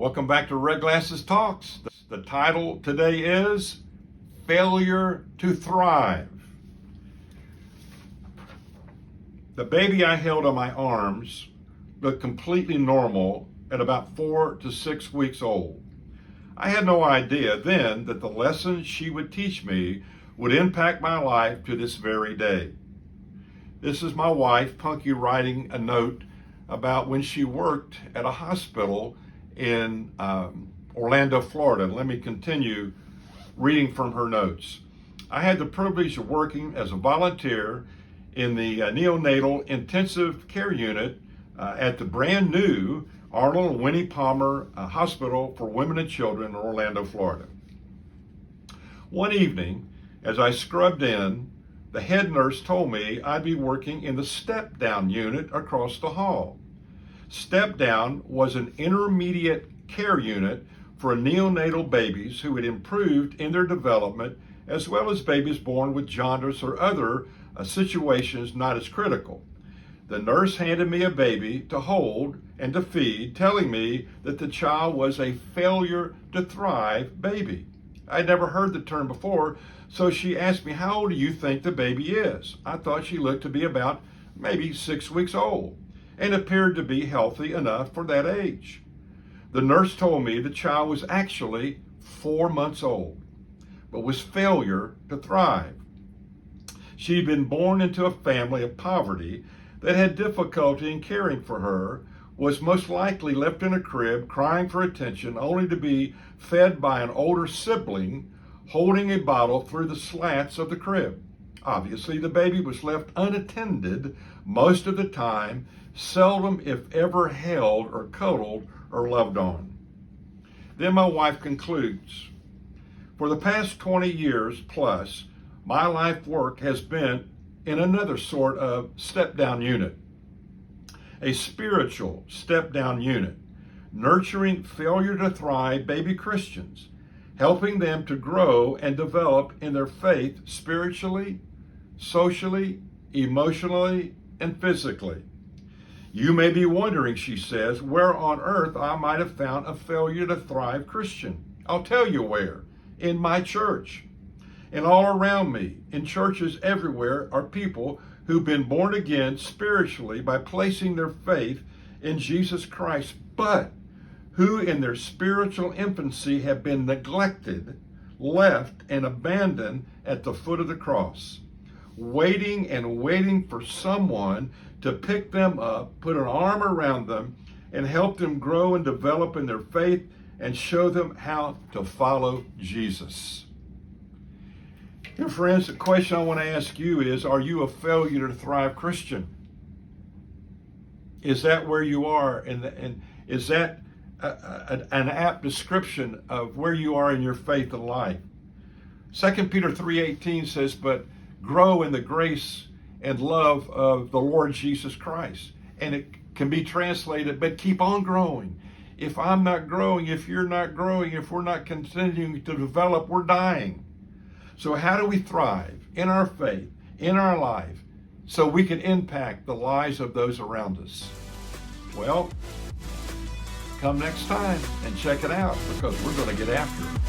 Welcome back to Red Glasses Talks. The title today is Failure to Thrive. The baby I held on my arms looked completely normal at about 4 to 6 weeks old. I had no idea then that the lessons she would teach me would impact my life to this very day. This is my wife, Punky, writing a note about when she worked at a hospital in Orlando, Florida. Let me continue reading from her notes. I had the privilege of working as a volunteer in the neonatal intensive care unit at the brand new Arnold and Winnie Palmer Hospital for Women and Children in Orlando, Florida. One evening, as I scrubbed in, the head nurse told me I'd be working in the step-down unit across the hall. Step-down was an intermediate care unit for neonatal babies who had improved in their development, as well as babies born with jaundice or other situations not as critical. The nurse handed me a baby to hold and to feed, telling me that the child was a failure to thrive baby. I'd never heard the term before, so she asked me, "How old do you think the baby is?" I thought she looked to be about maybe 6 weeks old and appeared to be healthy enough for that age. The nurse told me the child was actually 4 months old, but was failure to thrive. She'd been born into a family of poverty that had difficulty in caring for her, was most likely left in a crib crying for attention, only to be fed by an older sibling holding a bottle through the slats of the crib. Obviously, the baby was left unattended most of the time, seldom if ever held or cuddled or loved on. Then my wife concludes, "For the past 20 years plus, my life work has been in another sort of step-down unit, a spiritual step-down unit, nurturing failure to thrive baby Christians, helping them to grow and develop in their faith spiritually, socially, emotionally, and physically. You may be wondering," she says, "where on earth I might have found a failure to thrive Christian. I'll tell you where. In my church. And all around me, in churches everywhere, are people who've been born again spiritually by placing their faith in Jesus Christ, but who in their spiritual infancy have been neglected, left, and abandoned at the foot of the cross, waiting and waiting for someone to pick them up, put an arm around them, and help them grow and develop in their faith and show them how to follow Jesus." Dear friends, the question I want to ask you is, are you a failure to thrive Christian? Is that where you are? And is that an apt description of where you are in your faith and life? 2 Peter 3:18 says, "But grow in the grace and love of the Lord Jesus Christ." And it can be translated, but keep on growing. If I'm not growing, if you're not growing, if we're not continuing to develop, we're dying. So how do we thrive in our faith, in our life, so we can impact the lives of those around us? Well, come next time and check it out, because we're going to get after it.